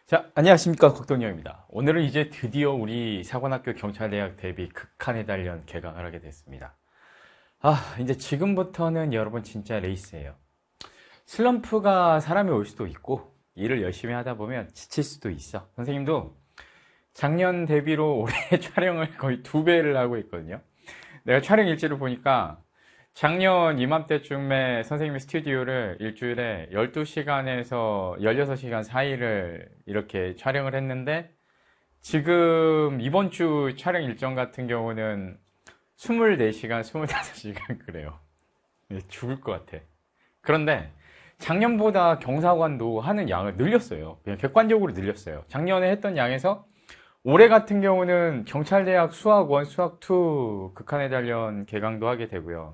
자, 안녕하십니까. 곽동영입니다. 오늘은 이제 드디어 우리 사관학교 경찰대학 대비 극한의 단련 개강을 하게 됐습니다. 이제 지금부터는 여러분 진짜 레이스예요. 슬럼프가 사람이 올 수도 있고, 일을 열심히 하다 보면 지칠 수도 있어. 선생님도 작년 대비로 올해 촬영을 거의 2배를 하고 있거든요. 내가 촬영 일지를 보니까 작년 이맘때쯤에 선생님의 스튜디오를 일주일에 12시간에서 16시간 사이를 이렇게 촬영을 했는데 지금 이번 주 촬영 일정 같은 경우는 24시간, 25시간 그래요. 죽을 것 같아. 그런데 작년보다 경사관도 하는 양을 늘렸어요. 그냥 객관적으로 늘렸어요. 작년에 했던 양에서 올해 같은 경우는 경찰대학 수학 1, 수학 2 극한의 단련 개강도 하게 되고요.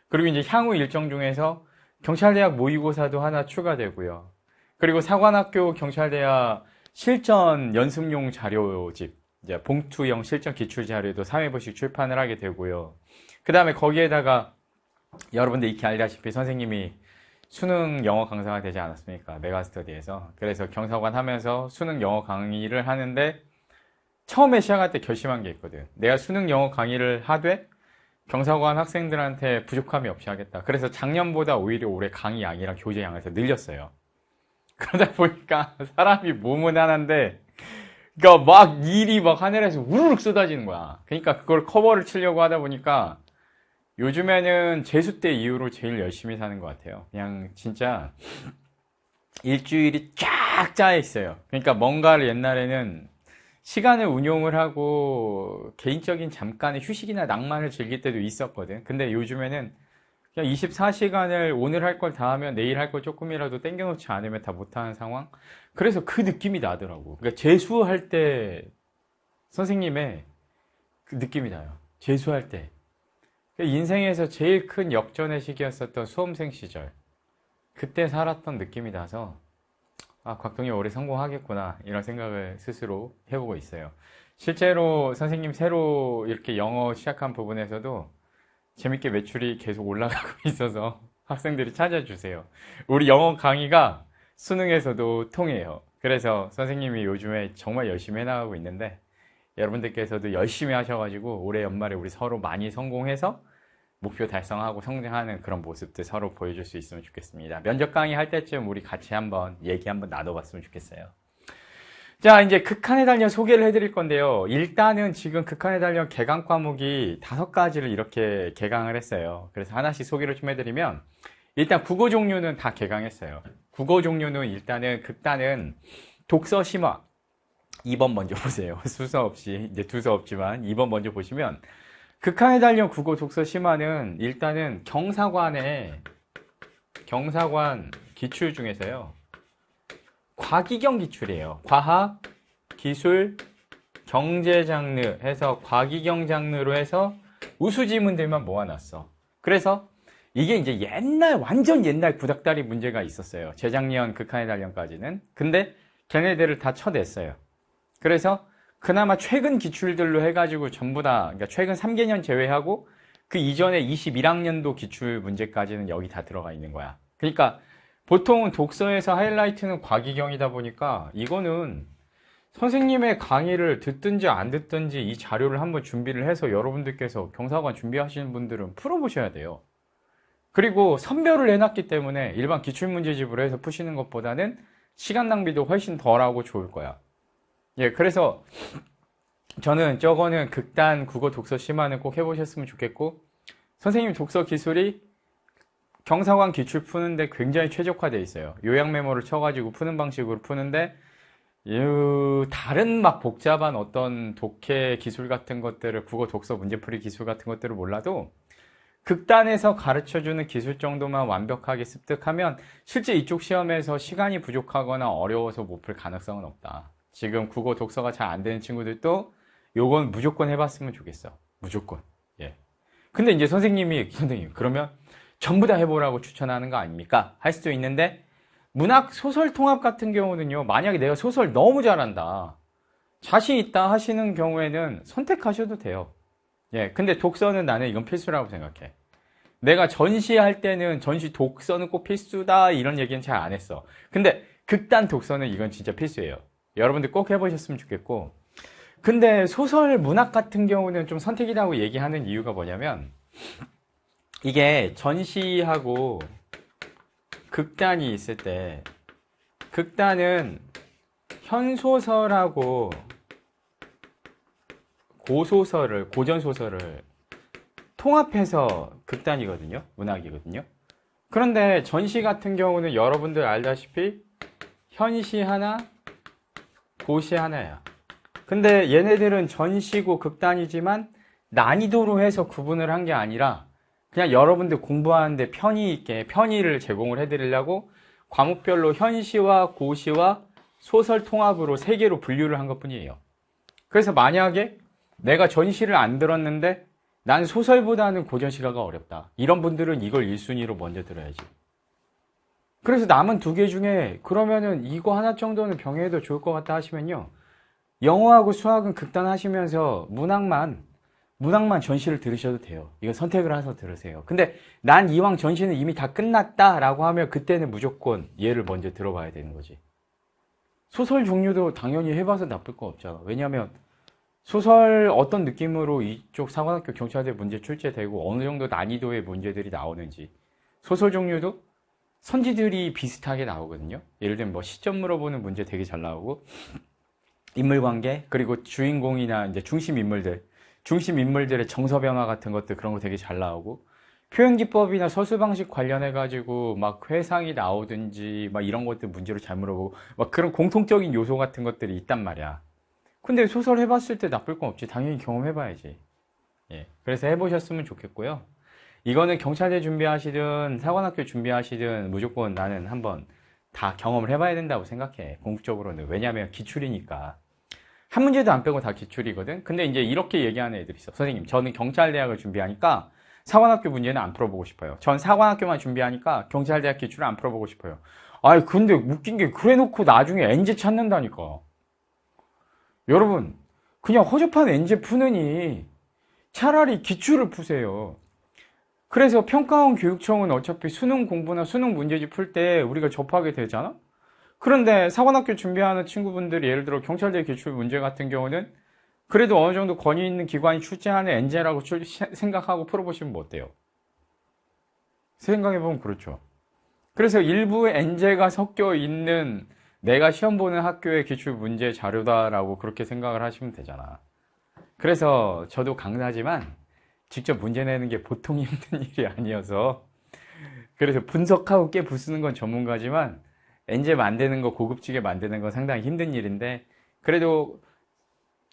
그리고 이제 향후 일정 중에서 경찰대학 모의고사도 하나 추가되고요. 그리고 사관학교 경찰대학 실전 연습용 자료집, 이제 봉투형 실전 기출 자료도 3회분씩 출판을 하게 되고요. 그 다음에 거기에다가 여러분들 익히 알다시피 선생님이 수능 영어 강사가 되지 않았습니까? 메가스터디에서. 그래서 경사관 하면서 수능 영어 강의를 하는데 처음에 시작할 때 결심한 게 있거든. 내가 수능 영어 강의를 하되 경사관 학생들한테 부족함이 없이 하겠다. 그래서 작년보다 오히려 올해 강의 양이랑 교재 양을 더 늘렸어요. 그러다 보니까 사람이 몸은 하나인데, 그러니까 막 일이 막 하늘에서 우르륵 쏟아지는 거야. 그러니까 그걸 커버를 치려고 하다 보니까 요즘에는 재수 때 이후로 제일 열심히 사는 것 같아요. 그냥 진짜 일주일이 쫙 짜여 있어요. 그러니까 뭔가를 옛날에는 시간을 운용을 하고 개인적인 잠깐의 휴식이나 낭만을 즐길 때도 있었거든. 근데 요즘에는 그냥 24시간을 오늘 할 걸 다 하면 내일 할 걸 조금이라도 땡겨놓지 않으면 다 못하는 상황? 그래서 그 느낌이 나더라고. 그러니까 재수할 때 선생님의 그 느낌이 나요. 재수할 때. 그러니까 인생에서 제일 큰 역전의 시기였었던 수험생 시절. 그때 살았던 느낌이 나서 곽동이 올해 성공하겠구나 이런 생각을 스스로 해보고 있어요. 실제로 선생님 새로 이렇게 영어 시작한 부분에서도 재밌게 매출이 계속 올라가고 있어서 학생들이 찾아주세요. 우리 영어 강의가 수능에서도 통해요. 그래서 선생님이 요즘에 정말 열심히 해나가고 있는데 여러분들께서도 열심히 하셔가지고 올해 연말에 우리 서로 많이 성공해서 목표 달성하고 성장하는 그런 모습들 서로 보여줄 수 있으면 좋겠습니다. 면접 강의 할 때쯤 우리 같이 한번 얘기 한번 나눠봤으면 좋겠어요. 자, 이제 극한의 단련 소개를 해드릴 건데요. 일단은 지금 극한의 단련 개강 과목이 5가지를 이렇게 개강을 했어요. 그래서 하나씩 소개를 좀 해드리면 일단 국어 종류는 다 개강했어요. 국어 종류는 일단은 극단은 독서 심화 2번 먼저 보세요. 수서 없이 이제 두서 없지만 2번 먼저 보시면 극한의 단련 국어 독서 심화는 일단은 경사관 기출 중에서요. 과기경 기출이에요. 과학, 기술, 경제 장르 해서 과기경 장르로 해서 우수지문들만 모아놨어. 그래서 이게 이제 완전 옛날 구닥다리 문제가 있었어요. 재작년 극한의 단련까지는. 근데 걔네들을 다 쳐냈어요. 그래서 그나마 최근 기출들로 해가지고 전부 다, 그러니까 최근 3개년 제외하고 그 이전에 21학년도 기출 문제까지는 여기 다 들어가 있는 거야. 그러니까 보통은 독서에서 하이라이트는 과기경이다 보니까 이거는 선생님의 강의를 듣든지 안 듣든지 이 자료를 한번 준비를 해서 여러분들께서 경사관 준비하시는 분들은 풀어보셔야 돼요. 그리고 선별을 해놨기 때문에 일반 기출문제집으로 해서 푸시는 것보다는 시간 낭비도 훨씬 덜하고 좋을 거야. 예, 그래서 저는 저거는 극단 국어 독서 심화는 꼭 해보셨으면 좋겠고, 선생님 독서 기술이 경사관 기출 푸는데 굉장히 최적화되어 있어요. 요약 메모를 쳐가지고 푸는 방식으로 푸는데, 다른 막 복잡한 어떤 독해 기술 같은 것들을, 국어 독서 문제풀이 기술 같은 것들을 몰라도 극단에서 가르쳐주는 기술 정도만 완벽하게 습득하면 실제 이쪽 시험에서 시간이 부족하거나 어려워서 못 풀 가능성은 없다. 지금 국어 독서가 잘 안 되는 친구들도 요건 무조건 해봤으면 좋겠어. 무조건. 예. 근데 이제 선생님, 그러면 전부 다 해보라고 추천하는 거 아닙니까? 할 수도 있는데, 문학 소설 통합 같은 경우는요, 만약에 내가 소설 너무 잘한다, 자신 있다 하시는 경우에는 선택하셔도 돼요. 예. 근데 독서는 나는 이건 필수라고 생각해. 내가 전시할 때는 전시 독서는 꼭 필수다, 이런 얘기는 잘 안 했어. 근데 극단 독서는 이건 진짜 필수예요. 여러분들 꼭 해보셨으면 좋겠고, 근데 소설 문학 같은 경우는 좀 선택이라고 얘기하는 이유가 뭐냐면, 이게 전시하고 극단이 있을 때, 극단은 현소설하고 고소설을, 고전소설을 통합해서 극단이거든요. 문학이거든요. 그런데 전시 같은 경우는 여러분들 알다시피 현시 하나, 고시 하나야. 근데 얘네들은 전시고 극단이지만 난이도로 해서 구분을 한 게 아니라 그냥 여러분들 공부하는데 편의 있게 편의를 제공을 해드리려고 과목별로 현시와 고시와 소설 통합으로 세 개로 분류를 한 것뿐이에요. 그래서 만약에 내가 전시를 안 들었는데 난 소설보다는 고전시가가 어렵다. 이런 분들은 이걸 1순위로 먼저 들어야지. 그래서 남은 두 개 중에 그러면은 이거 하나 정도는 병행해도 좋을 것 같다 하시면요. 영어하고 수학은 극단하시면서 문학만 전시를 들으셔도 돼요. 이거 선택을 해서 들으세요. 근데 난 이왕 전시는 이미 다 끝났다라고 하면 그때는 무조건 얘를 먼저 들어봐야 되는 거지. 소설 종류도 당연히 해봐서 나쁠 거 없잖아. 왜냐하면 소설 어떤 느낌으로 이쪽 사관학교 경찰대 문제 출제되고 어느 정도 난이도의 문제들이 나오는지, 소설 종류도 선지들이 비슷하게 나오거든요. 예를 들면 뭐 시점 물어보는 문제 되게 잘 나오고, 인물관계, 그리고 주인공이나 이제 중심 인물들의 정서 변화 같은 것들, 그런 거 되게 잘 나오고, 표현기법이나 서술 방식 관련해 가지고 막 회상이 나오든지 막 이런 것들 문제로 잘 물어보고, 막 그런 공통적인 요소 같은 것들이 있단 말이야. 근데 소설 해봤을 때 나쁠 건 없지. 당연히 경험해봐야지. 예. 그래서 해보셨으면 좋겠고요. 이거는 경찰대 준비하시든 사관학교 준비하시든 무조건 나는 한번 다 경험을 해봐야 된다고 생각해. 궁극적으로는. 왜냐면 기출이니까. 한 문제도 안 빼고 다 기출이거든. 근데 이제 이렇게 얘기하는 애들이 있어. 선생님, 저는 경찰대학을 준비하니까 사관학교 문제는 안 풀어보고 싶어요. 전 사관학교만 준비하니까 경찰대학 기출을 안 풀어보고 싶어요. 아이, 근데 웃긴 게 그래 놓고 나중에 엔제 찾는다니까. 여러분, 그냥 허접한 엔제 푸느니 차라리 기출을 푸세요. 그래서 평가원 교육청은 어차피 수능 공부나 수능 문제집 풀 때 우리가 접하게 되잖아? 그런데 사관학교 준비하는 친구분들이 예를 들어 경찰대 기출 문제 같은 경우는 그래도 어느 정도 권위 있는 기관이 출제하는 엔제라고 생각하고 풀어보시면 뭐 어때요? 생각해보면 그렇죠. 그래서 일부 엔제가 섞여 있는 내가 시험 보는 학교의 기출 문제 자료다라고 그렇게 생각을 하시면 되잖아. 그래서 저도 강사지만 직접 문제 내는 게 보통 힘든 일이 아니어서, 그래서 분석하고 깨 부수는 건 전문가지만 엔제 만드는 거, 고급지게 만드는 건 상당히 힘든 일인데, 그래도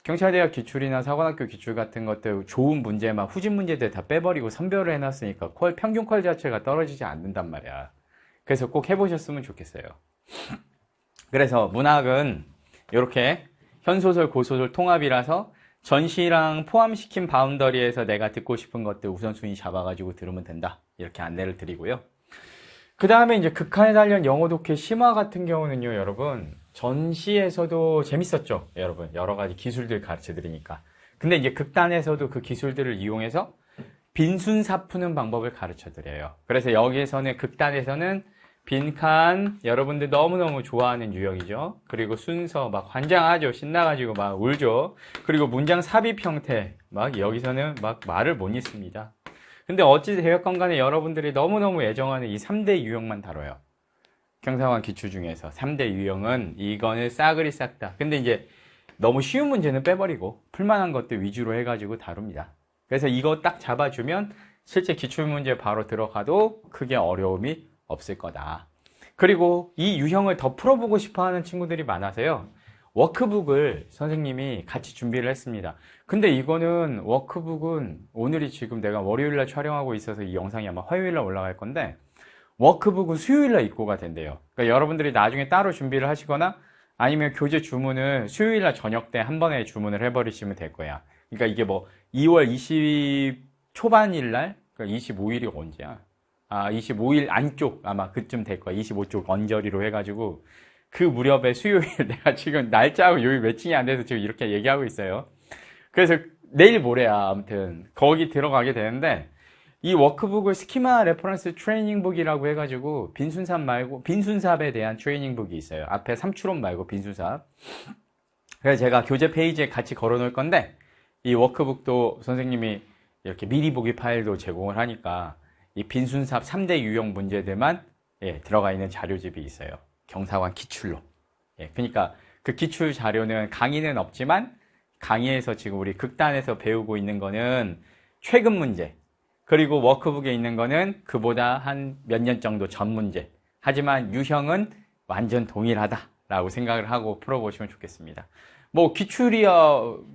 경찰대학 기출이나 사관학교 기출 같은 것들 좋은 문제만 후진 문제들 다 빼버리고 선별을 해놨으니까 평균 퀄 자체가 떨어지지 않는단 말이야. 그래서 꼭 해보셨으면 좋겠어요. 그래서 문학은 이렇게 현소설, 고소설 통합이라서 전시랑 포함시킨 바운더리에서 내가 듣고 싶은 것들 우선순위 잡아가지고 들으면 된다. 이렇게 안내를 드리고요. 그 다음에 이제 극한에 달린 영어 독해 심화 같은 경우는요, 여러분. 전시에서도 재밌었죠, 여러분. 여러 가지 기술들 가르쳐 드리니까. 근데 이제 극단에서도 그 기술들을 이용해서 빈순사 푸는 방법을 가르쳐 드려요. 그래서 여기에서는, 극단에서는 빈칸, 여러분들 너무너무 좋아하는 유형이죠. 그리고 순서, 막 환장하죠. 신나가지고 막 울죠. 그리고 문장 삽입 형태, 막 여기서는 막 말을 못 읽습니다. 근데 어찌 되었건 간에 여러분들이 너무너무 애정하는 이 3대 유형만 다뤄요. 경사관 기출 중에서 3대 유형은 이거는 싸그리 싹다. 근데 이제 너무 쉬운 문제는 빼버리고 풀만한 것들 위주로 해가지고 다룹니다. 그래서 이거 딱 잡아주면 실제 기출 문제 바로 들어가도 크게 어려움이 없을 거다. 그리고 이 유형을 더 풀어보고 싶어 하는 친구들이 많아서요. 워크북을 선생님이 같이 준비를 했습니다. 근데 이거는 워크북은 오늘이 지금 내가 월요일날 촬영하고 있어서 이 영상이 아마 화요일날 올라갈 건데, 워크북은 수요일날 입고가 된대요. 그러니까 여러분들이 나중에 따로 준비를 하시거나 아니면 교재 주문을 수요일날 저녁 때 한 번에 주문을 해버리시면 될 거야. 그러니까 이게 뭐 2월 20 초반일날, 그러니까 25일이 언제야? 25일 안쪽 아마 그쯤 될 거야. 25쪽 언저리로 해가지고 그 무렵에 수요일, 내가 지금 날짜하고 요일 매칭이 안 돼서 지금 이렇게 얘기하고 있어요. 그래서 내일 모레야. 아무튼 거기 들어가게 되는데, 이 워크북을 스키마 레퍼런스 트레이닝북이라고 해가지고 빈순삽 말고 빈순삽에 대한 트레이닝북이 있어요. 앞에 삼추론 말고 빈순삽. 그래서 제가 교재 페이지에 같이 걸어 놓을 건데 이 워크북도 선생님이 이렇게 미리 보기 파일도 제공을 하니까 이 빈순삽 3대 유형 문제들만 들어가 있는 자료집이 있어요. 경사관 기출로. 그러니까 그 기출 자료는 강의는 없지만 강의에서 지금 우리 극단에서 배우고 있는 거는 최근 문제, 그리고 워크북에 있는 거는 그보다 한 몇 년 정도 전 문제. 하지만 유형은 완전 동일하다라고 생각을 하고 풀어보시면 좋겠습니다. 뭐 기출이야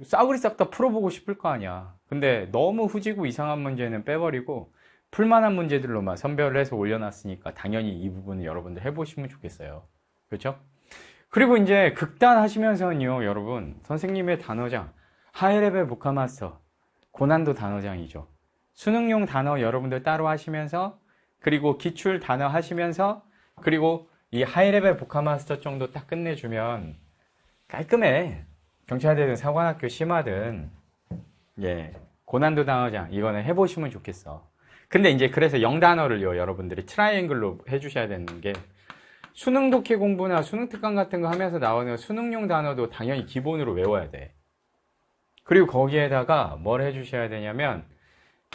싸구리 싹 다 풀어보고 싶을 거 아니야. 근데 너무 후지고 이상한 문제는 빼버리고 풀만한 문제들로만 선별을 해서 올려놨으니까 당연히 이 부분은 여러분들 해보시면 좋겠어요. 그렇죠? 그리고 이제 극단 하시면서는요, 여러분, 선생님의 단어장, 하이레벨 보카마스터, 고난도 단어장이죠. 수능용 단어 여러분들 따로 하시면서, 그리고 기출 단어 하시면서, 그리고 이 하이레벨 보카마스터 정도 딱 끝내주면 깔끔해. 경찰대든 사관학교 심하든, 고난도 단어장, 이거는 해보시면 좋겠어. 근데 이제 그래서 영단어를요, 여러분들이 트라이앵글로 해주셔야 되는 게, 수능 독해 공부나 수능 특강 같은 거 하면서 나오는 수능용 단어도 당연히 기본으로 외워야 돼. 그리고 거기에다가 뭘 해주셔야 되냐면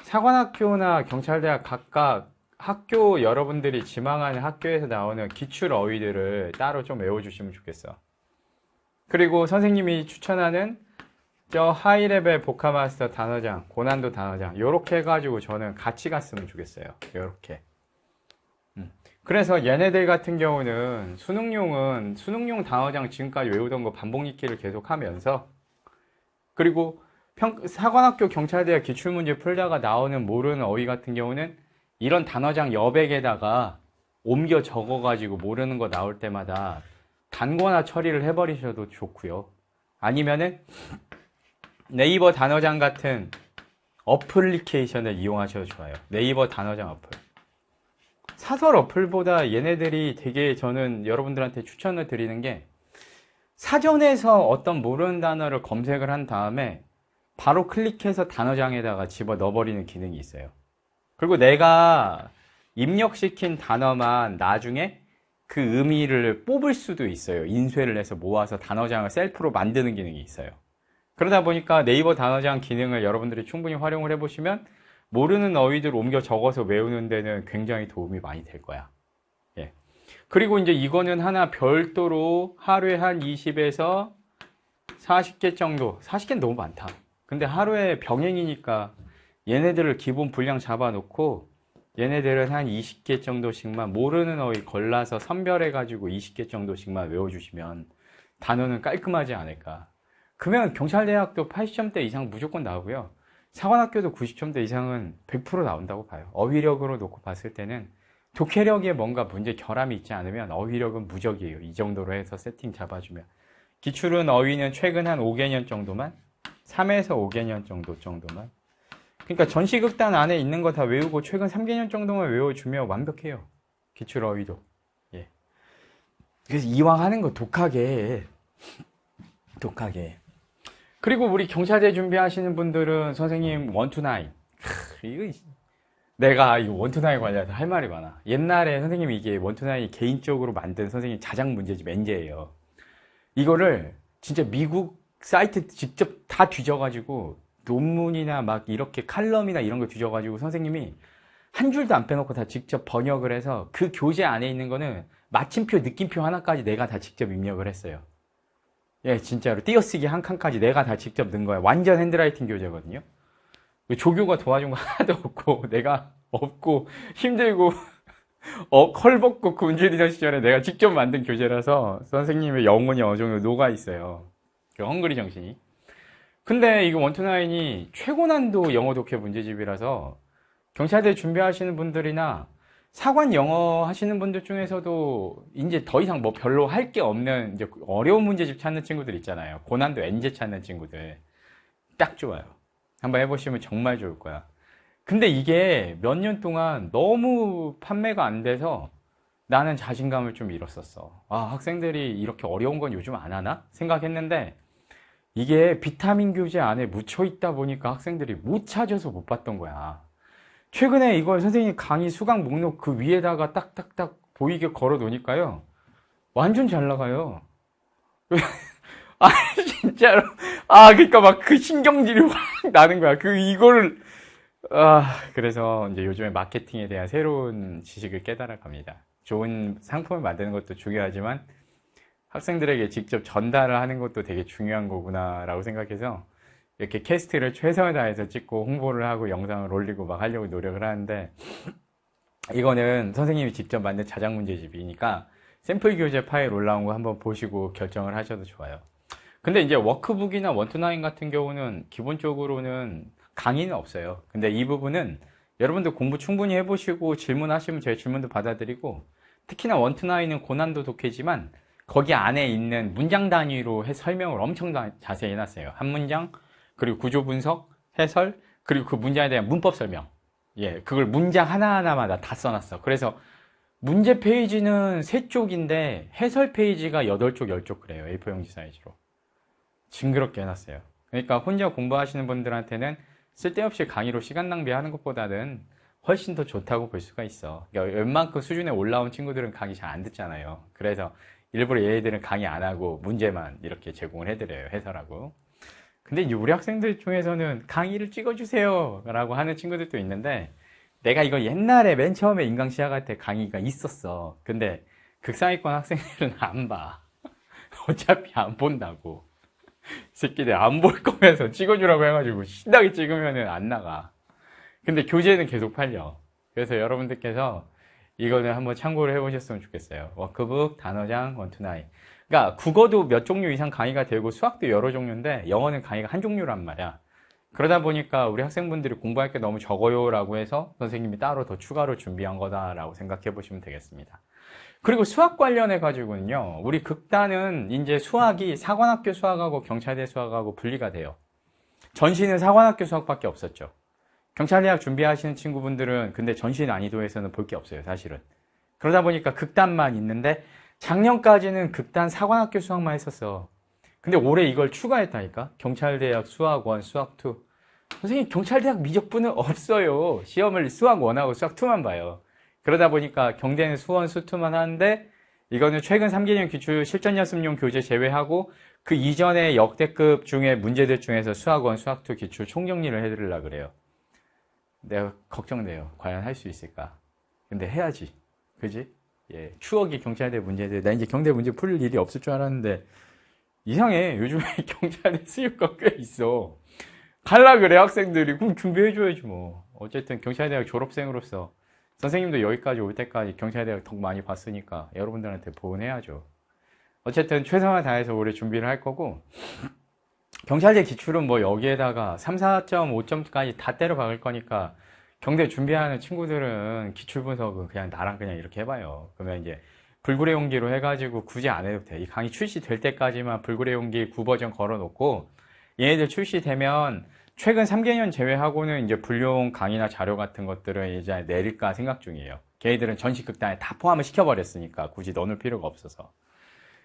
사관학교나 경찰대학 각각 학교 여러분들이 지망하는 학교에서 나오는 기출 어휘들을 따로 좀 외워주시면 좋겠어. 그리고 선생님이 추천하는 저 하이레벨 보카마스터 단어장, 고난도 단어장 요렇게 해가지고 저는 같이 갔으면 좋겠어요. 요렇게. 그래서 얘네들 같은 경우는 수능용 단어장 지금까지 외우던 거 반복 읽기를 계속 하면서, 그리고 사관학교 경찰대학 기출문제 풀다가 나오는 모르는 어휘 같은 경우는 이런 단어장 여백에다가 옮겨 적어가지고 모르는 거 나올 때마다 단거나 처리를 해버리셔도 좋고요. 아니면은 네이버 단어장 같은 어플리케이션을 이용하셔도 좋아요. 네이버 단어장 어플. 사설 어플보다 얘네들이 되게 저는 여러분들한테 추천을 드리는 게 사전에서 어떤 모르는 단어를 검색을 한 다음에 바로 클릭해서 단어장에다가 집어 넣어버리는 기능이 있어요. 그리고 내가 입력시킨 단어만 나중에 그 의미를 뽑을 수도 있어요. 인쇄를 해서 모아서 단어장을 셀프로 만드는 기능이 있어요. 그러다 보니까 네이버 단어장 기능을 여러분들이 충분히 활용을 해보시면 모르는 어휘들 옮겨 적어서 외우는 데는 굉장히 도움이 많이 될 거야. 그리고 이제 이거는 하나 별도로 하루에 한 20에서 40개 정도, 40개는 너무 많다. 근데 하루에 병행이니까 얘네들을 기본 분량 잡아놓고 얘네들은 한 20개 정도씩만 모르는 어휘 골라서 선별해가지고 20개 정도씩만 외워주시면 단어는 깔끔하지 않을까. 그러면 경찰대학도 80점대 이상 무조건 나오고요. 사관학교도 90점대 이상은 100% 나온다고 봐요. 어휘력으로 놓고 봤을 때는 독해력에 뭔가 문제 결함이 있지 않으면 어휘력은 무적이에요. 이 정도로 해서 세팅 잡아주면. 기출은 어휘는 최근 한 5개년 정도만, 3에서 5개년 정도만. 그러니까 전시극단 안에 있는 거 다 외우고 최근 3개년 정도만 외워주면 완벽해요. 기출 어휘도. 그래서 이왕 하는 거 독하게. 그리고 우리 경찰대 준비하시는 분들은 선생님 1-9 이거 내가 이 1-9 관련해서 할 말이 많아. 옛날에 선생님이 이게 1-9 개인적으로 만든 선생님 자작 문제집 엔제예요. 이거를 진짜 미국 사이트 직접 다 뒤져가지고 논문이나 막 이렇게 칼럼이나 이런 거 뒤져가지고 선생님이 한 줄도 안 빼놓고 다 직접 번역을 해서 그 교재 안에 있는 거는 마침표, 느낌표 하나까지 내가 다 직접 입력을 했어요. 진짜로 띄어쓰기 한 칸까지 내가 다 직접 넣은 거야. 완전 핸드라이팅 교재거든요. 조교가 도와준 거 하나도 없고 내가 없고 힘들고 헐벗고 군주리던 시절에 내가 직접 만든 교재라서 선생님의 영혼이 어느 정도 녹아 있어요. 그 헝그리 정신이. 근데 이거 1-9이 최고 난도 영어 독해 문제집이라서 경찰대 준비하시는 분들이나 사관 영어 하시는 분들 중에서도 이제 더 이상 뭐 별로 할 게 없는 이제 어려운 문제집 찾는 친구들 있잖아요. 고난도 엔제 찾는 친구들. 딱 좋아요. 한번 해보시면 정말 좋을 거야. 근데 이게 몇 년 동안 너무 판매가 안 돼서 나는 자신감을 좀 잃었었어. 학생들이 이렇게 어려운 건 요즘 안 하나? 생각했는데 이게 비타민 교재 안에 묻혀 있다 보니까 학생들이 못 찾아서 못 봤던 거야. 최근에 이걸 선생님 강의 수강 목록 그 위에다가 딱딱딱 보이게 걸어 놓으니까요. 완전 잘 나가요. 아, 진짜로. 아, 그러니까 막 그 신경질이 확 나는 거야. 이거를, 그래서 이제 요즘에 마케팅에 대한 새로운 지식을 깨달아 갑니다. 좋은 상품을 만드는 것도 중요하지만 학생들에게 직접 전달을 하는 것도 되게 중요한 거구나라고 생각해서 이렇게 캐스트를 최선을 다해서 찍고 홍보를 하고 영상을 올리고 막 하려고 노력을 하는데, 이거는 선생님이 직접 만든 자작 문제집이니까 샘플 교재 파일 올라온 거 한번 보시고 결정을 하셔도 좋아요. 근데 이제 워크북이나 원투나인 같은 경우는 기본적으로는 강의는 없어요. 근데 이 부분은 여러분들 공부 충분히 해보시고 질문하시면 제 질문도 받아드리고, 특히나 원투나인은 고난도 독해지만 거기 안에 있는 문장 단위로 설명을 엄청 자세히 해놨어요. 한 문장, 그리고 구조 분석, 해설, 그리고 그 문장에 대한 문법 설명. 예, 그걸 문장 하나하나마다 다 써놨어. 그래서 문제 페이지는 3쪽인데 해설 페이지가 8쪽, 10쪽 그래요. A4 용지 사이즈로. 징그럽게 해놨어요. 그러니까 혼자 공부하시는 분들한테는 쓸데없이 강의로 시간 낭비하는 것보다는 훨씬 더 좋다고 볼 수가 있어. 그러니까 웬만큼 수준에 올라온 친구들은 강의 잘 안 듣잖아요. 그래서 일부러 얘네들은 강의 안 하고 문제만 이렇게 제공을 해드려요. 해설하고. 근데 이제 우리 학생들 중에서는 강의를 찍어주세요 라고 하는 친구들도 있는데, 내가 이거 옛날에 맨 처음에 인강시작할 때 강의가 있었어. 근데 극상위권 학생들은 안 봐. 어차피 안 본다고. 이 새끼들 안 볼 거면서 찍어주라고 해가지고 신나게 찍으면은 안 나가. 근데 교재는 계속 팔려. 그래서 여러분들께서 이거는 한번 참고를 해보셨으면 좋겠어요. 워크북, 단어장, 원투나인. 그러니까 국어도 몇 종류 이상 강의가 되고 수학도 여러 종류인데 영어는 강의가 한 종류란 말이야. 그러다 보니까 우리 학생분들이 공부할 게 너무 적어요 라고 해서 선생님이 따로 더 추가로 준비한 거다라고 생각해 보시면 되겠습니다. 그리고 수학 관련해 가지고는요, 우리 극단은 이제 수학이 사관학교 수학하고 경찰대 수학하고 분리가 돼요. 전시는 사관학교 수학밖에 없었죠. 경찰대학 준비하시는 친구분들은 근데 전시 난이도에서는 볼 게 없어요, 사실은. 그러다 보니까 극단만 있는데 작년까지는 극단 사관학교 수학만 했었어. 근데 올해 이걸 추가했다니까? 경찰대학 수학 1, 수학 2. 선생님, 경찰대학 미적분은 없어요. 시험을 수학 1하고 수학 2만 봐요. 그러다 보니까 경대는 수1, 수2만 하는데, 이거는 최근 3개년 기출 실전 연습용 교재 제외하고 그 이전의 역대급 중에 문제들 중에서 수학 1, 수학 2 기출 총정리를 해드리려고 그래요. 내가 걱정돼요. 과연 할 수 있을까? 근데 해야지. 그지? 예, 추억의 경찰대 문제들. 나 이제 경대 문제 풀 일이 없을 줄 알았는데 이상해. 요즘에 경찰대 수요가 꽤 있어. 갈라 그래 학생들이. 그럼 준비해줘야지 뭐. 어쨌든 경찰대학 졸업생으로서 선생님도 여기까지 올 때까지 경찰대학 덕 많이 봤으니까 여러분들한테 보온해야죠. 어쨌든 최선을 다해서 올해 준비를 할 거고, 경찰대 기출은 뭐 여기에다가 3, 4.5점까지 다 때려 박을 거니까 경대 준비하는 친구들은 기출 분석은 그냥 나랑 그냥 이렇게 해봐요. 그러면 이제 불굴의 용기로 해가지고 굳이 안 해도 돼. 이 강의 출시될 때까지만 불굴의 용기 9버전 걸어놓고, 얘네들 출시되면 최근 3개년 제외하고는 이제 불용 강의나 자료 같은 것들을 이제 내릴까 생각 중이에요. 걔네들은 전시 극단에 다 포함을 시켜버렸으니까 굳이 넣을 필요가 없어서.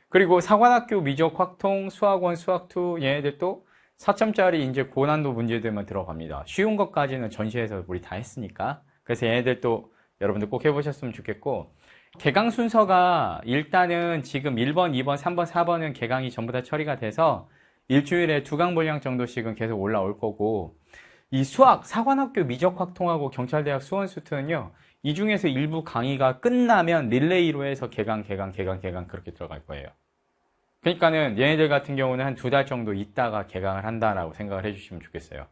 그리고 사관학교 미적 확통, 수학원, 수학2 얘네들도 4점짜리 이제 고난도 문제들만 들어갑니다. 쉬운 것까지는 전시에서 우리 다 했으니까. 그래서 얘네들도 여러분들 꼭 해보셨으면 좋겠고, 개강 순서가 일단은 지금 1번, 2번, 3번, 4번은 개강이 전부 다 처리가 돼서 일주일에 2강 분량 정도씩은 계속 올라올 거고, 이 수학, 사관학교 미적 확통하고 경찰대학 수원 수트는요, 이 중에서 일부 강의가 끝나면 릴레이로 해서 개강 그렇게 들어갈 거예요. 그러니까는 얘네들 같은 경우는 한 2달 정도 있다가 개강을 한다라고 생각을 해주시면 좋겠어요.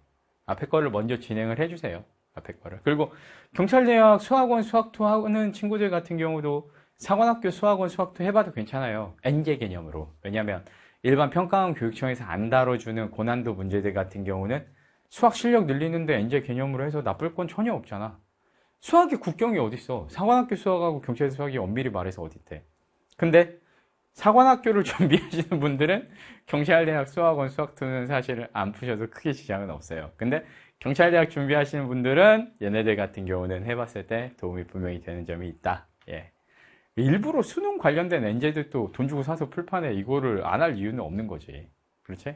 앞에 거를 먼저 진행을 해주세요. 앞에 거를. 그리고 경찰대학 수학원, 수학2 하는 친구들 같은 경우도 사관학교 수학원, 수학2 해봐도 괜찮아요. N제 개념으로. 왜냐면 일반 평가원 교육청에서 안 다뤄주는 고난도 문제들 같은 경우는 수학 실력 늘리는데 N제 개념으로 해서 나쁠 건 전혀 없잖아. 수학의 국경이 어딨어. 사관학교 수학하고 경찰대 수학이 엄밀히 말해서 어딨대. 근데 사관학교를 준비하시는 분들은 경찰대학 수학원, 수학2는 사실 안 푸셔도 크게 지장은 없어요. 근데 경찰대학 준비하시는 분들은 얘네들 같은 경우는 해봤을 때 도움이 분명히 되는 점이 있다. 예. 일부러 수능 관련된 엔제들도 돈 주고 사서 풀판에 이거를 안 할 이유는 없는 거지. 그렇지?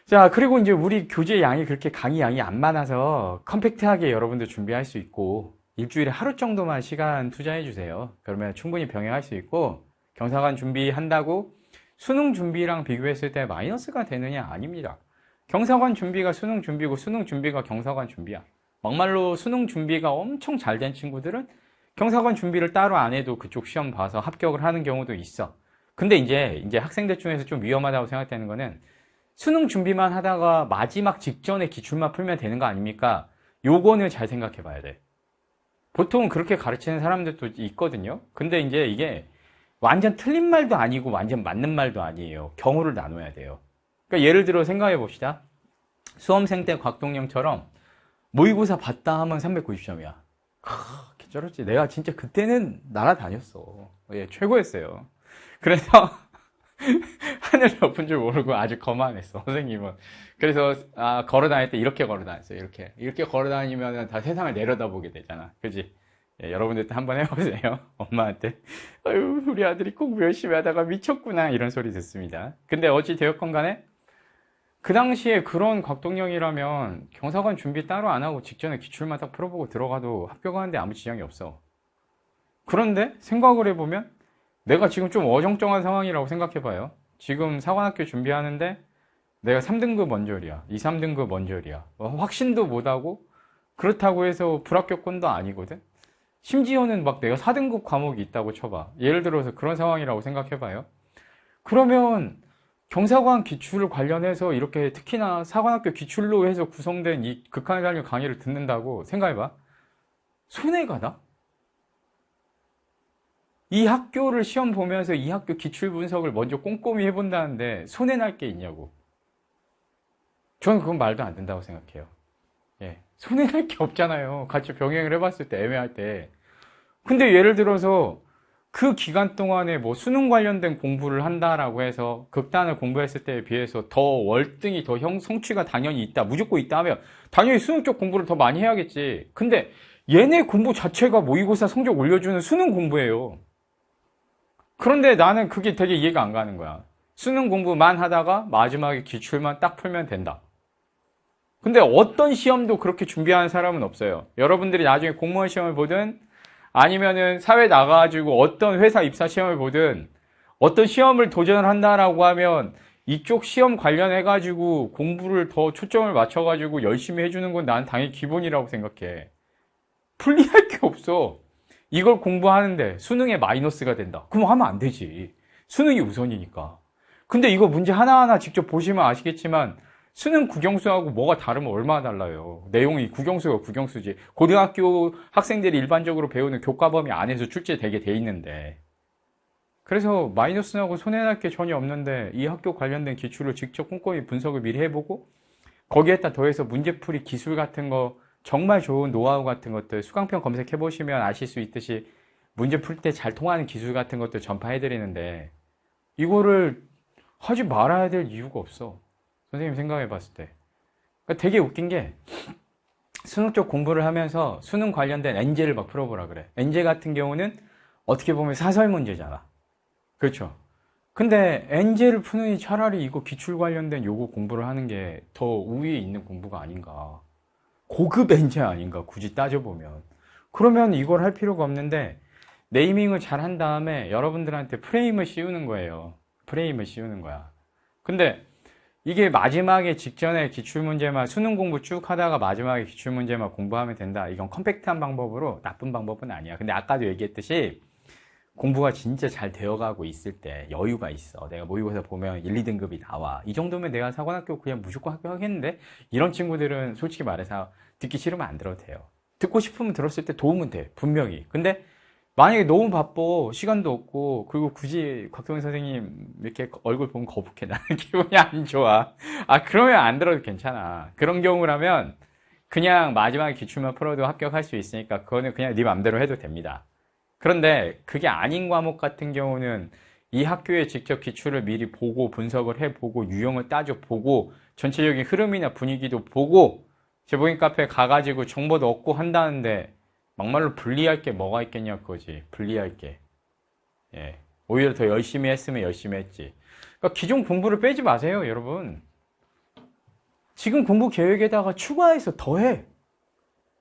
자, 그리고 이제 우리 교재 양이 그렇게 강의 양이 안 많아서 컴팩트하게 여러분들 준비할 수 있고 일주일에 하루 정도만 시간 투자해 주세요. 그러면 충분히 병행할 수 있고 경사관 준비한다고 수능 준비랑 비교했을 때 마이너스가 되느냐? 아닙니다. 경사관 준비가 수능 준비고 수능 준비가 경사관 준비야. 막말로 수능 준비가 엄청 잘 된 친구들은 경사관 준비를 따로 안 해도 그쪽 시험 봐서 합격을 하는 경우도 있어. 근데 이제 학생들 중에서 좀 위험하다고 생각되는 거는 수능 준비만 하다가 마지막 직전에 기출만 풀면 되는 거 아닙니까? 요거는 잘 생각해 봐야 돼. 보통 그렇게 가르치는 사람들도 있거든요. 근데 이제 이게 완전 틀린 말도 아니고 완전 맞는 말도 아니에요. 경우를 나눠야 돼요. 그러니까 예를 들어 생각해 봅시다. 수험생 때 곽동영처럼 모의고사 봤다 하면 390점이야. 개쩔었지. 내가 진짜 그때는 날아다녔어. 예, 최고였어요. 그래서 하늘 높은 줄 모르고 아주 거만했어, 선생님은. 그래서 걸어 다닐 때 이렇게 걸어 다녔어요. 이렇게 걸어 다니면 다 세상을 내려다보게 되잖아. 그지? 예, 여러분들도 한번 해보세요. 엄마한테 아유, 우리 아들이 공부 열심히 하다가 미쳤구나 이런 소리 듣습니다. 근데 어찌 되었건 간에 그 당시에 그런 곽동영이라면 경사관 준비 따로 안 하고 직전에 기출만 딱 풀어보고 들어가도 합격하는데 아무 지장이 없어. 그런데 생각을 해보면 내가 지금 좀 어정쩡한 상황이라고 생각해봐요. 지금 사관학교 준비하는데 내가 3등급 원졸이야. 2, 3등급 원졸이야. 확신도 못하고 그렇다고 해서 불합격권도 아니거든. 심지어는 막 내가 4등급 과목이 있다고 쳐봐. 예를 들어서 그런 상황이라고 생각해봐요. 그러면 경사관 기출 관련해서 이렇게 특히나 사관학교 기출로 해서 구성된 이 극한의 달력 강의를 듣는다고 생각해봐. 손해가 나? 이 학교를 시험 보면서 이 학교 기출 분석을 먼저 꼼꼼히 해본다는데 손해날 게 있냐고. 저는 그건 말도 안 된다고 생각해요. 예, 손해날 게 없잖아요. 같이 병행을 해봤을 때 애매할 때. 근데 예를 들어서 그 기간 동안에 뭐 수능 관련된 공부를 한다라고 해서 극단을 공부했을 때에 비해서 더 월등히 더 성취가 당연히 있다, 무조건 있다 하면 당연히 수능 쪽 공부를 더 많이 해야겠지. 근데 얘네 공부 자체가 모의고사 성적 올려주는 수능 공부예요. 그런데 나는 그게 되게 이해가 안 가는 거야. 수능 공부만 하다가 마지막에 기출만 딱 풀면 된다. 근데 어떤 시험도 그렇게 준비하는 사람은 없어요. 여러분들이 나중에 공무원 시험을 보든 아니면은 사회 나가가지고 어떤 회사 입사 시험을 보든 어떤 시험을 도전을 한다라고 하면 이쪽 시험 관련해가지고 공부를 더 초점을 맞춰가지고 열심히 해주는 건 난 당연히 기본이라고 생각해. 풀리할 게 없어. 이걸 공부하는데 수능에 마이너스가 된다. 그럼 하면 안 되지. 수능이 우선이니까. 근데 이거 문제 하나하나 직접 보시면 아시겠지만 수능 국영수하고 뭐가 다르면 얼마나 달라요. 내용이 국영수가 국영수지. 고등학교 학생들이 일반적으로 배우는 교과 범위 안에서 출제되게 돼 있는데. 그래서 마이너스 나고 손해날 게 전혀 없는데 이 학교 관련된 기출을 직접 꼼꼼히 분석을 미리 해보고 거기에다 더해서 문제풀이 기술 같은 거 정말 좋은 노하우 같은 것들 수강평 검색해 보시면 아실 수 있듯이 문제 풀 때 잘 통하는 기술 같은 것들 전파해 드리는데 이거를 하지 말아야 될 이유가 없어. 선생님 생각해 봤을 때. 그러니까 되게 웃긴 게 수능 쪽 공부를 하면서 수능 관련된 엔제를 막 풀어보라 그래. 엔제 같은 경우는 어떻게 보면 사설 문제잖아. 그렇죠. 근데 엔제를 푸느니 차라리 이거 기출 관련된 요거 공부를 하는 게 더 우위에 있는 공부가 아닌가. 고급 엔제 아닌가 굳이 따져보면. 그러면 이걸 할 필요가 없는데 네이밍을 잘 한 다음에 여러분들한테 프레임을 씌우는 거예요. 프레임을 씌우는 거야. 근데 이게 마지막에 직전에 기출문제만 수능 공부 쭉 하다가 마지막에 기출문제만 공부하면 된다. 이건 컴팩트한 방법으로 나쁜 방법은 아니야. 근데 아까도 얘기했듯이 공부가 진짜 잘 되어가고 있을 때 여유가 있어. 내가 모의고사 보면 1, 2등급이 나와. 이 정도면 내가 사관학교 그냥 무조건 합격하겠는데? 이런 친구들은 솔직히 말해서 듣기 싫으면 안 들어도 돼요. 듣고 싶으면 들었을 때 도움은 돼. 분명히. 근데 만약에 너무 바빠, 시간도 없고, 그리고 굳이 곽동현 선생님 이렇게 얼굴 보면 거북해. 나는 기분이 안 좋아. 그러면 안 들어도 괜찮아. 그런 경우라면 그냥 마지막에 기출만 풀어도 합격할 수 있으니까 그거는 그냥 네 맘대로 해도 됩니다. 그런데 그게 아닌 과목 같은 경우는 이 학교에 직접 기출을 미리 보고 분석을 해보고 유형을 따져보고 전체적인 흐름이나 분위기도 보고 재보기 카페에 가가지고 정보도 얻고 한다는데 막말로 불리할 게 뭐가 있겠냐 그거지. 불리할 게. 예. 오히려 더 열심히 했으면 열심히 했지. 그러니까 기존 공부를 빼지 마세요, 여러분. 지금 공부 계획에다가 추가해서 더해.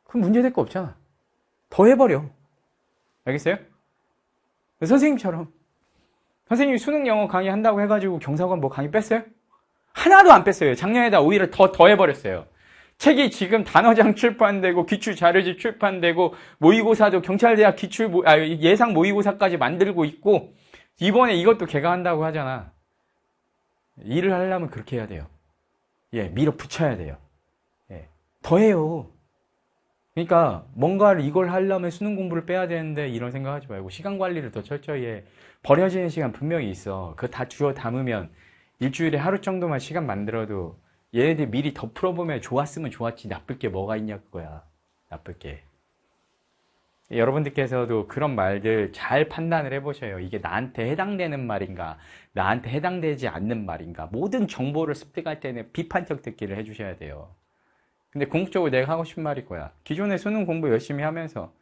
그럼 문제될 거 없잖아. 더해버려. 알겠어요? 선생님처럼. 선생님이 수능 영어 강의 한다고 해가지고 경사관 뭐 강의 뺐어요? 하나도 안 뺐어요. 작년에다 오히려 더해버렸어요. 책이 지금 단어장 출판되고 기출 자료집 출판되고 모의고사도 경찰대학 예상 모의고사까지 만들고 있고 이번에 이것도 개강한다고 하잖아. 일을 하려면 그렇게 해야 돼요. 예, 밀어붙여야 돼요. 예, 더해요. 그러니까 뭔가를 이걸 하려면 수능 공부를 빼야 되는데 이런 생각하지 말고 시간 관리를 더 철저히 해. 버려지는 시간 분명히 있어. 그거 다 주워 담으면 일주일에 하루 정도만 시간 만들어도 얘네들 미리 더 풀어보면 좋았으면 좋았지 나쁠 게 뭐가 있냐 그거야. 나쁠 게. 여러분들께서도 그런 말들 잘 판단을 해보셔요. 이게 나한테 해당되는 말인가 나한테 해당되지 않는 말인가. 모든 정보를 습득할 때는 비판적 듣기를 해주셔야 돼요. 근데 궁극적으로 내가 하고 싶은 말이 거야. 기존에 수능 공부 열심히 하면서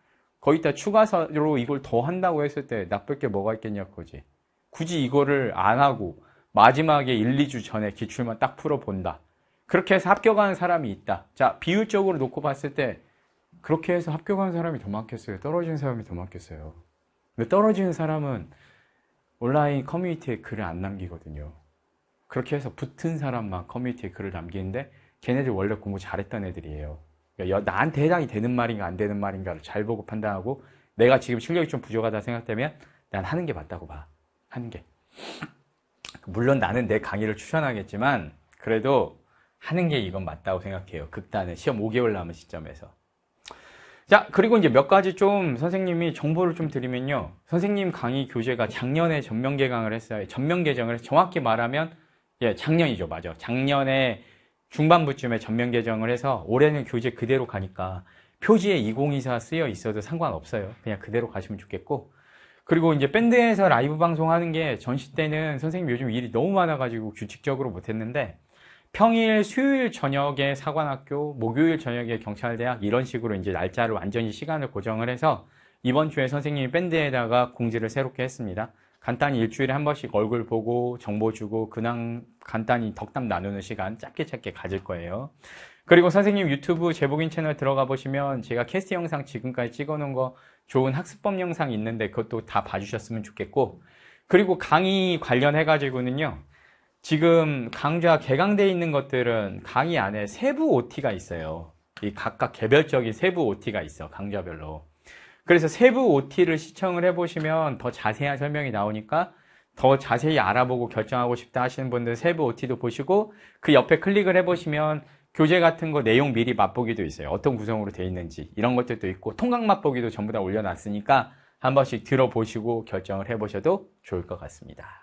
거기다 추가로 이걸 더 한다고 했을 때 나쁠 게 뭐가 있겠냐 그거지. 굳이 이거를 안 하고 마지막에 1, 2주 전에 기출만 딱 풀어본다. 그렇게 해서 합격하는 사람이 있다. 자, 비율적으로 놓고 봤을 때 그렇게 해서 합격하는 사람이 더 많겠어요? 떨어지는 사람이 더 많겠어요? 근데 떨어지는 사람은 온라인 커뮤니티에 글을 안 남기거든요. 그렇게 해서 붙은 사람만 커뮤니티에 글을 남기는데 걔네들 원래 공부 잘했던 애들이에요. 그러니까 나한테 해당이 되는 말인가 안 되는 말인가를 잘 보고 판단하고 내가 지금 실력이 좀 부족하다 생각되면 난 하는 게 맞다고 봐. 하는 게. 물론 나는 내 강의를 추천하겠지만 그래도 하는 게 이건 맞다고 생각해요. 극단은 시험 5개월 남은 시점에서. 자, 그리고 이제 몇 가지 좀 선생님이 정보를 좀 드리면요. 선생님 강의 교재가 작년에 전면 개강을 했어요. 전면 개정을 해서 정확히 말하면 예, 작년이죠. 맞아. 작년에 중반부쯤에 전면 개정을 해서 올해는 교재 그대로 가니까 표지에 2024 쓰여 있어도 상관없어요. 그냥 그대로 가시면 좋겠고. 그리고 이제 밴드에서 라이브 방송하는 게 전시 때는 선생님 요즘 일이 너무 많아가지고 규칙적으로 못했는데 평일, 수요일 저녁에 사관학교, 목요일 저녁에 경찰대학 이런 식으로 이제 날짜를 완전히 시간을 고정을 해서 이번 주에 선생님이 밴드에다가 공지를 새롭게 했습니다. 간단히 일주일에 한 번씩 얼굴 보고 정보 주고 근황 간단히 덕담 나누는 시간 짧게 가질 거예요. 그리고 선생님 유튜브 제복인 채널 들어가 보시면 제가 캐스트 영상 지금까지 찍어놓은 거 좋은 학습법 영상 있는데 그것도 다 봐주셨으면 좋겠고 그리고 강의 관련해 가지고는요. 지금 강좌 개강되어 있는 것들은 강의 안에 세부 OT가 있어요. 이 각각 개별적인 세부 OT가 있어. 강좌별로. 그래서 세부 OT를 시청을 해보시면 더 자세한 설명이 나오니까 더 자세히 알아보고 결정하고 싶다 하시는 분들 세부 OT도 보시고 그 옆에 클릭을 해보시면 교재 같은 거 내용 미리 맛보기도 있어요. 어떤 구성으로 되어 있는지 이런 것들도 있고 통각 맛보기도 전부 다 올려놨으니까 한 번씩 들어보시고 결정을 해보셔도 좋을 것 같습니다.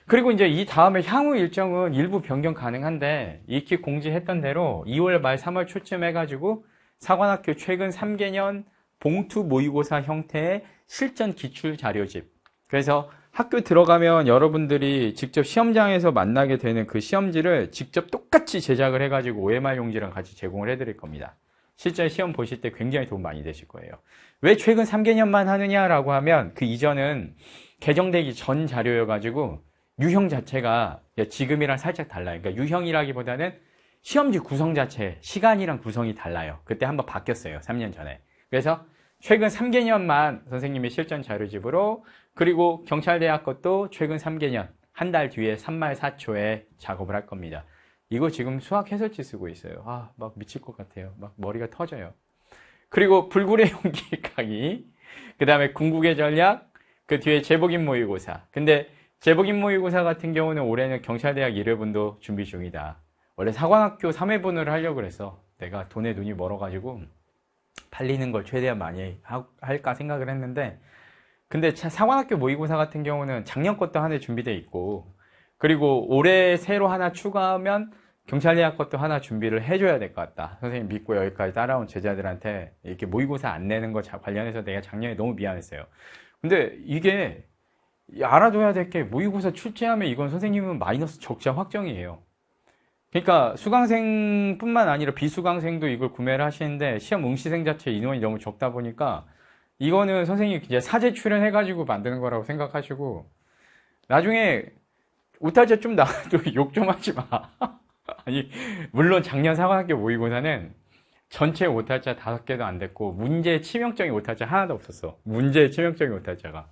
그리고 이제 이 다음에 향후 일정은 일부 변경 가능한데 익히 공지했던 대로 2월 말 3월 초쯤 해가지고 사관학교 최근 3개년 봉투 모의고사 형태의 실전 기출 자료집. 그래서 학교 들어가면 여러분들이 직접 시험장에서 만나게 되는 그 시험지를 직접 똑같이 제작을 해가지고 OMR 용지랑 같이 제공을 해드릴 겁니다. 실제 시험 보실 때 굉장히 도움 많이 되실 거예요. 왜 최근 3개년만 하느냐라고 하면 그 이전은 개정되기 전 자료여가지고 유형 자체가 지금이랑 살짝 달라요. 그러니까 유형이라기보다는 시험지 구성 자체, 시간이랑 구성이 달라요. 그때 한번 바뀌었어요. 3년 전에. 그래서 최근 3개년만 선생님의 실전 자료집으로 그리고 경찰대학 것도 최근 3개년 한 달 뒤에 3말 4초에 작업을 할 겁니다. 이거 지금 수학 해설지 쓰고 있어요. 아, 막 미칠 것 같아요. 막 머리가 터져요. 그리고 불굴의 용기 강의, 그 다음에 궁극의 전략, 그 뒤에 제복인 모의고사. 근데 제복인 모의고사 같은 경우는 올해는 경찰대학 1회분도 준비 중이다. 원래 사관학교 3회분을 하려고 그래서 내가 돈에 눈이 멀어가지고 팔리는 걸 최대한 많이 할까 생각을 했는데 근데 사관학교 모의고사 같은 경우는 작년 것도 한 해 준비돼 있고 그리고 올해 새로 하나 추가하면 경찰대학 것도 하나 준비를 해줘야 될 것 같다. 선생님 믿고 여기까지 따라온 제자들한테 이렇게 모의고사 안 내는 거 관련해서 내가 작년에 너무 미안했어요. 근데 이게 알아둬야 될 게 모의고사 출제하면 이건 선생님은 마이너스 적자 확정이에요. 그러니까 수강생뿐만 아니라 비수강생도 이걸 구매를 하시는데 시험 응시생 자체 인원이 너무 적다 보니까 이거는 선생님이 이제 사제 출연해가지고 만드는 거라고 생각하시고 나중에 오탈자 좀 나와도 욕 좀 하지 마. 아니, 물론 작년 사관학교 모의고사는 전체 오탈자 5개도 안 됐고, 문제 치명적인 오탈자 하나도 없었어. 문제 치명적인 오탈자가.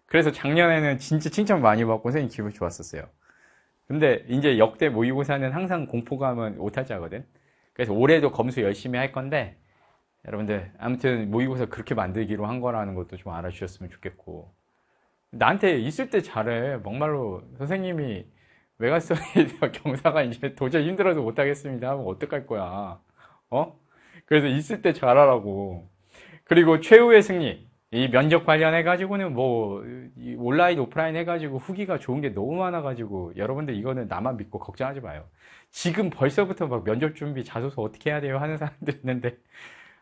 그래서 작년에는 진짜 칭찬 많이 받고 선생님 기분 좋았었어요. 근데 이제 역대 모의고사는 항상 공포감은 오탈자거든. 그래서 올해도 검수 열심히 할 건데, 여러분들, 아무튼 모의고사 그렇게 만들기로 한 거라는 것도 좀 알아주셨으면 좋겠고. 나한테 있을 때 잘해. 막말로 선생님이 메가스터디 경사가 이제 도저히 힘들어서 못하겠습니다 하면 어떡할 거야. 어? 그래서 있을 때 잘하라고. 그리고 최후의 승리. 이 면접 관련해가지고는 뭐, 이 온라인, 오프라인 해가지고 후기가 좋은 게 너무 많아가지고 여러분들 이거는 나만 믿고 걱정하지 마요. 지금 벌써부터 막 면접 준비 자소서 어떻게 해야 돼요 하는 사람들 있는데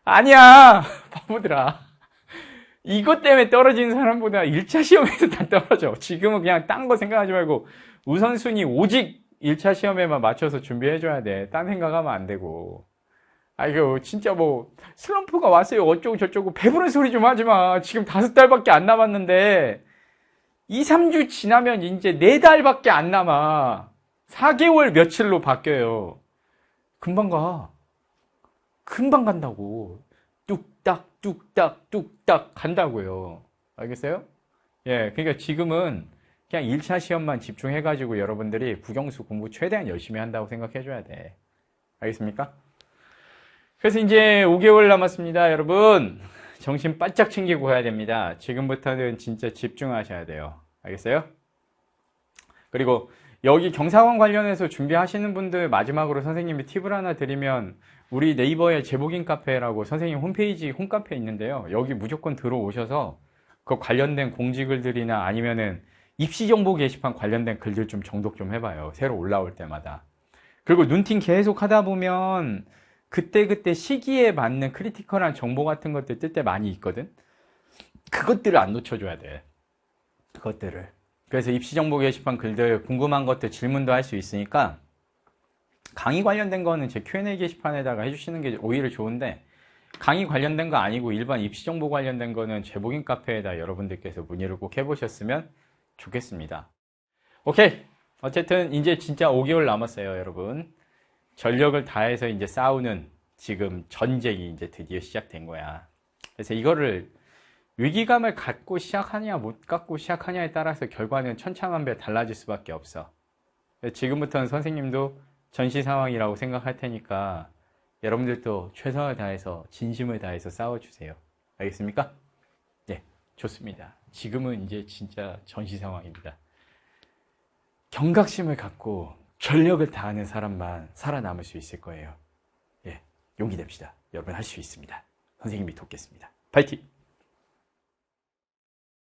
아니야! 바보들아. 이것 때문에 떨어지는 사람보다 1차 시험에서 다 떨어져. 지금은 그냥 딴 거 생각하지 말고 우선순위 오직 1차 시험에만 맞춰서 준비해줘야 돼. 딴 생각하면 안 되고. 이거 진짜 뭐 슬럼프가 왔어요. 어쩌고 저쩌고 배부른 소리 좀 하지 마. 지금 5달밖에 안 남았는데 2, 3주 지나면 이제 4달밖에 안 남아. 4개월 며칠로 바뀌어요. 금방 가. 금방 간다고. 뚝딱 뚝딱 뚝딱 간다고요. 알겠어요? 예, 그러니까 지금은 그냥 1차 시험만 집중해가지고 여러분들이 국영수 공부 최대한 열심히 한다고 생각해줘야 돼. 알겠습니까? 그래서 이제 5개월 남았습니다, 여러분. 정신 바짝 챙기고 가야 됩니다. 지금부터는 진짜 집중하셔야 돼요. 알겠어요? 그리고 여기 경사관 관련해서 준비하시는 분들 마지막으로 선생님이 팁을 하나 드리면 우리 네이버에 제복인 카페라고 선생님 홈페이지 홈카페 있는데요. 여기 무조건 들어오셔서 그 관련된 공지글들이나 아니면은 입시정보 게시판 관련된 글들 좀 정독 좀 해봐요. 새로 올라올 때마다. 그리고 눈팅 계속 하다 보면 그때그때 시기에 맞는 크리티컬한 정보 같은 것들 뜰 때 많이 있거든. 그것들을 안 놓쳐줘야 돼. 그것들을. 그래서 입시정보 게시판 글들 궁금한 것들 질문도 할 수 있으니까 강의 관련된 거는 제 Q&A 게시판에다가 해주시는 게 오히려 좋은데 강의 관련된 거 아니고 일반 입시정보 관련된 거는 제복인 카페에다 여러분들께서 문의를 꼭 해보셨으면 좋겠습니다. 오케이. 어쨌든 이제 진짜 5개월 남았어요, 여러분. 전력을 다해서 이제 싸우는 지금 전쟁이 이제 드디어 시작된 거야. 그래서 이거를 위기감을 갖고 시작하냐 못 갖고 시작하냐에 따라서 결과는 천차만별 달라질 수밖에 없어. 지금부터는 선생님도 전시 상황이라고 생각할 테니까 여러분들도 최선을 다해서 진심을 다해서 싸워주세요. 알겠습니까? 네, 좋습니다. 지금은 이제 진짜 전시 상황입니다. 경각심을 갖고 전력을 다하는 사람만 살아남을 수 있을 거예요. 예, 용기 냅시다. 여러분 할 수 있습니다. 선생님이 돕겠습니다. 파이팅!